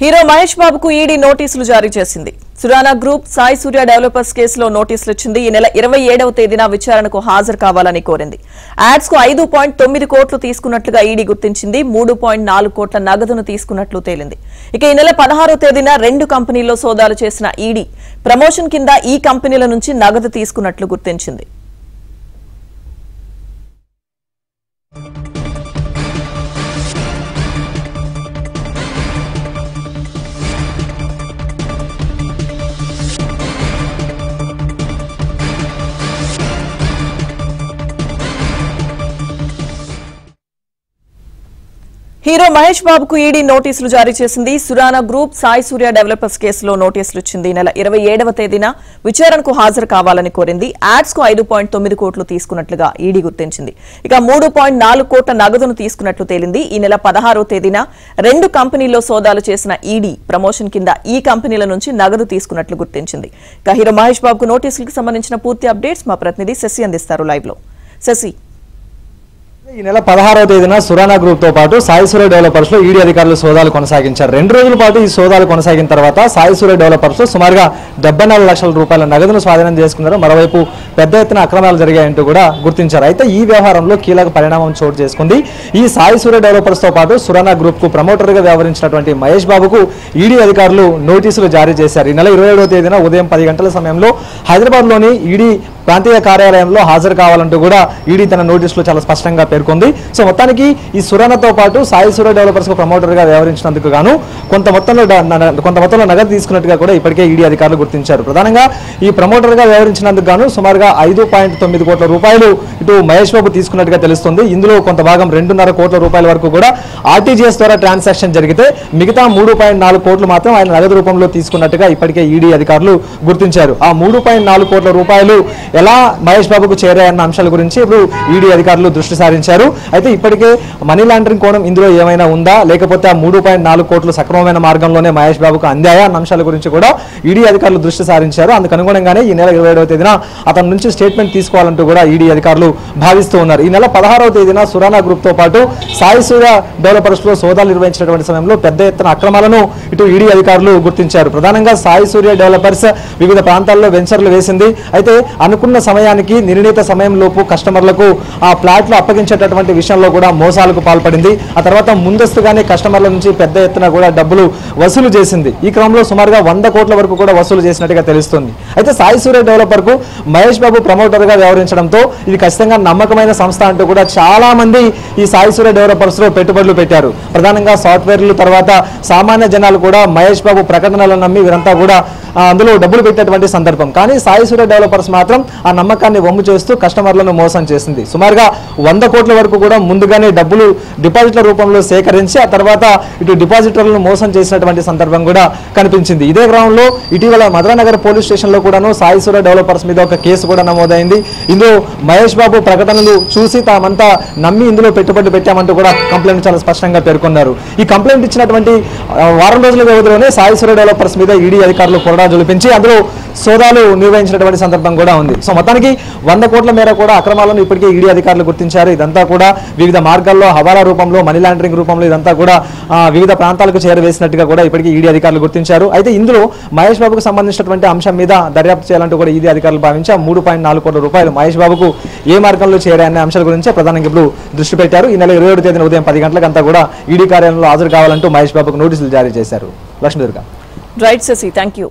Hero Mahesh బాబుకు ED నోటీసులు జారీ చేసింది. సురానా గ్రూప్ సాయి సూర్య డెవలపర్స్ కేసులో నోటీసులు ఇచ్చింది. ఈ నెల 27వ తేదీన విచారణకు హాజరు కావాలని కోరింది. యాడ్స్ కు 5.9 కోట్లు తీసుకున్నట్లుగా ఈడీ గుర్తించింది. 3.4 కోట్ల నగదును తీసుకున్నట్లు తేలింది. ఇక ఈ నెల 16వ తేదీన 2 కంపెనీల్లో సోదాలు చేసిన ఈడీ ప్రమోషన్ కింద ఈ కంపెనీల నుంచి నగదు తీసుకున్నట్లు గుర్తించింది. హీరో మహేష్ బాబుకు ఈడీ నోటీసులు జారీ చేసింది. సురానా గ్రూప్ సాయి సూర్య డెవలపర్స్ కేసులో నోటీసులు ఇచ్చింది. ఈ నెల 27వ తేదీన విచారణకు హాజరు కావాలని కోరింది. యాడ్స్ కు 5.9 కోట్లు తీసుకున్నట్లుగా ఈడీ గుర్తించింది. ఇక 3.4 కోట్ల నగదును తీసుకున్నట్లు తేలింది. ఈ నెల 16వ తేదీన 2 కంపెనీల్లో సోదాలు చేసిన ఈడీ ప్రమోషన్ కింద ఈ కంపెనీల నుంచి నగదు తీసుకున్నట్లు గుర్తించింది. ఇక హీరో మహేష్ బాబుకు నోటీసులకు సంబంధించిన పూర్తి అప్డేట్స్ మా ప్రతినిధి శశి అందిస్తారు లైవ్ లో. శశి, ఈ నెల 16వ తేదీన సురానా గ్రూప్ తో పాటు సాయి సూర్య డెవలపర్స్ లో ఈడీ అధికారులు సోదాలు కొనసాగించారు. 2 రోజుల పాటు ఈ సోదాలు కొనసాగిన తర్వాత సాయి సూర్య డెవలపర్స్ లో సుమారుగా 74 లక్షల రూపాయల నగదును స్వాధీనం చేసుకున్నారు. మరోవైపు పెద్ద ఎత్తున అక్రమాలు జరిగాయంటూ కూడా గుర్తించారు. అయితే ఈ వ్యవహారంలో కీలక పరిణామం చోటు చేసుకుంది. ఈ సాయి సూర్య డెవలపర్స్ తో పాటు సురానా గ్రూప్ కు ప్రమోటర్ గా వ్యవహరించినటువంటి మహేష్ బాబుకు ఈడీ అధికారులు నోటీసులు జారీ చేశారు. ఈ నెల 27వ తేదీన ఉదయం 10 గంటల సమయంలో హైదరాబాద్ లోని ఈడీ ప్రాంతీయ కార్యాలయంలో హాజరు కావాలంటూ కూడా ఈడీ తన నోటీసులో చాలా స్పష్టంగా పేర్కొంది. సో మొత్తానికి ఈ సురానాతో పాటు సాయి సూర్య డెవలపర్స్ కు ప్రమోటర్ గా వ్యవహరించినందుకు గాను కొంత మొత్తంలో నగదు తీసుకున్నట్టుగా కూడా ఇప్పటికే ఈడీ అధికారులు గుర్తించారు. ప్రధానంగా ఈ ప్రమోటర్ గా వ్యవహరించినందుకు గాను సుమారుగా 5.9 కోట్ల రూపాయలు ఇటు మహేష్ బాబు తీసుకున్నట్టుగా తెలుస్తుంది. ఇందులో కొంత భాగం 2.5 కోట్ల రూపాయల వరకు కూడా ఆర్టీజీఎస్ ద్వారా ట్రాన్సాక్షన్ జరిగితే మిగతా 3.4 కోట్లు మాత్రం ఆయన నగదు రూపంలో తీసుకున్నట్టుగా ఇప్పటికే ఈడీ అధికారులు గుర్తించారు. ఆ 3.4 కోట్ల రూపాయలు ఎలా మహేష్ బాబుకు చేరాయన్న అంశాల గురించి ఇప్పుడు ఈడీ అధికారులు దృష్టి సారించారు. అయితే ఇప్పటికే మనీ లాండరింగ్ కోణం ఇందులో ఏమైనా ఉందా, లేకపోతే ఆ 3.4 కోట్లు సక్రమమైన మార్గంలోనే మహేష్ బాబుకు అందాయా అన్న అంశాల గురించి కూడా ఈడీ అధికారులు దృష్టి సారించారు. అందుకు అనుగుణంగానే ఈ నెల 27వ తేదీన అతని నుంచి స్టేట్మెంట్ తీసుకోవాలంటూ కూడా ఈడీ అధికారులు భావిస్తూ ఉన్నారు. ఈ నెల 16వ తేదీన సురానా గ్రూప్ తో పాటు సాయి సూర్య డెవలపర్స్ లో సోదాలు నిర్వహించినటువంటి సమయంలో పెద్ద ఎత్తున అక్రమాలను ఇటు ఈడీ అధికారులు గుర్తించారు. ప్రధానంగా సాయి సూర్య డెవలపర్స్ వివిధ ప్రాంతాల్లో వెంచర్లు వేసింది. అయితే అనుకున్న సమయానికి నిర్ణీత సమయంలోపు కస్టమర్లకు ఆ ప్లాట్లు అప్పగించేటటువంటి విషయంలో కూడా మోసాలకు పాల్పడింది. ఆ తర్వాత ముందస్తుగానే కస్టమర్ల నుంచి పెద్ద ఎత్తున కూడా డబ్బులు వసూలు చేసింది. ఈ క్రమంలో సుమారుగా 100 కోట్ల వరకు కూడా వసూలు చేసినట్టుగా తెలుస్తుంది. అయితే సాయి సూర్య డెవలపర్ కు మహేష్ బాబు ప్రమోటర్ గా వ్యవహరించడంతో ఇది ఖచ్చితంగా నమ్మకమైన సంస్థ అంటూ కూడా చాలా మంది ఈ సాయి సూర్య డెవలపర్స్ లో పెట్టుబడులు పెట్టారు. ప్రధానంగా సాఫ్ట్వేర్లు తర్వాత సామాన్య జనాలు కూడా మహేష్ బాబు ప్రకటనలను నమ్మి వీరంతా కూడా అందులో డబ్బులు పెట్టేటువంటి సందర్భం. కానీ సాయి సూర్య డెవలపర్స్ మాత్రం ఆ నమ్మకాన్ని వమ్ము చేస్తూ కస్టమర్లను మోసం చేసింది. సుమారుగా 100 కోట్ల వరకు కూడా ముందుగానే డబ్బులు డిపాజిట్ల రూపంలో సేకరించి ఆ తర్వాత ఇటు డిపాజిటర్లను మోసం చేసినటువంటి సందర్భం కూడా కనిపించింది. ఇదే క్రమంలో ఇటీవల మధురానగర్ పోలీస్ స్టేషన్ లో కూడాను సాయి సూర్య డెవలపర్స్ మీద ఒక కేసు కూడా నమోదైంది. ఇందులో మహేష్ బాబు ప్రకటనలు చూసి తామంతా నమ్మి ఇందులో పెట్టుబడి పెట్టామంటూ కూడా కంప్లైంట్ చాలా స్పష్టంగా పేర్కొన్నారు. ఈ కంప్లైంట్ ఇచ్చినటువంటి వారం రోజుల వ్యవధిలోనే సాయి సూర్య డెవలపర్స్ మీద ఈడీ అధికారులు కొరడా జొలిపించి అందులో సోదాలు నిర్వహించినటువంటి సందర్భం కూడా ఉంది. సో మొత్తానికి 100 కోట్ల మేర కూడా అక్రమాలను ఇప్పటికే ఈడీ అధికారులు గుర్తించారు. ఇదంతా కూడా వివిధ మార్గాల్లో హవాలా రూపంలో మనీ లాండరింగ్ రూపంలో ఇదంతా కూడా వివిధ ప్రాంతాలకు చేరవేసినట్టుగా కూడా ఇప్పటికే ఈడీ అధికారులు గుర్తించారు. అయితే ఇందులో మహేష్ బాబుకు సంబంధించినటువంటి అంశం మీద దర్యాప్తు చేయాలంటూ కూడా ఈడీ అధికారులు భావించి 3.4 కోట్ల రూపాయలు మహేష్ బాబుకు ఏ మార్గంలో చేరాయనే అంశాల గురించి ప్రధానంగా ఇప్పుడు దృష్టి పెట్టారు. ఈ నెల 27వ తేదీన ఉదయం 10 గంటలకు అంతా కూడా ఈడీ కార్యాలయంలో హాజరు కావాలంటూ మహేష్ బాబుకు నోటీసులు జారీ చేశారు. Lakshmidurga. Right Shashi, thank you.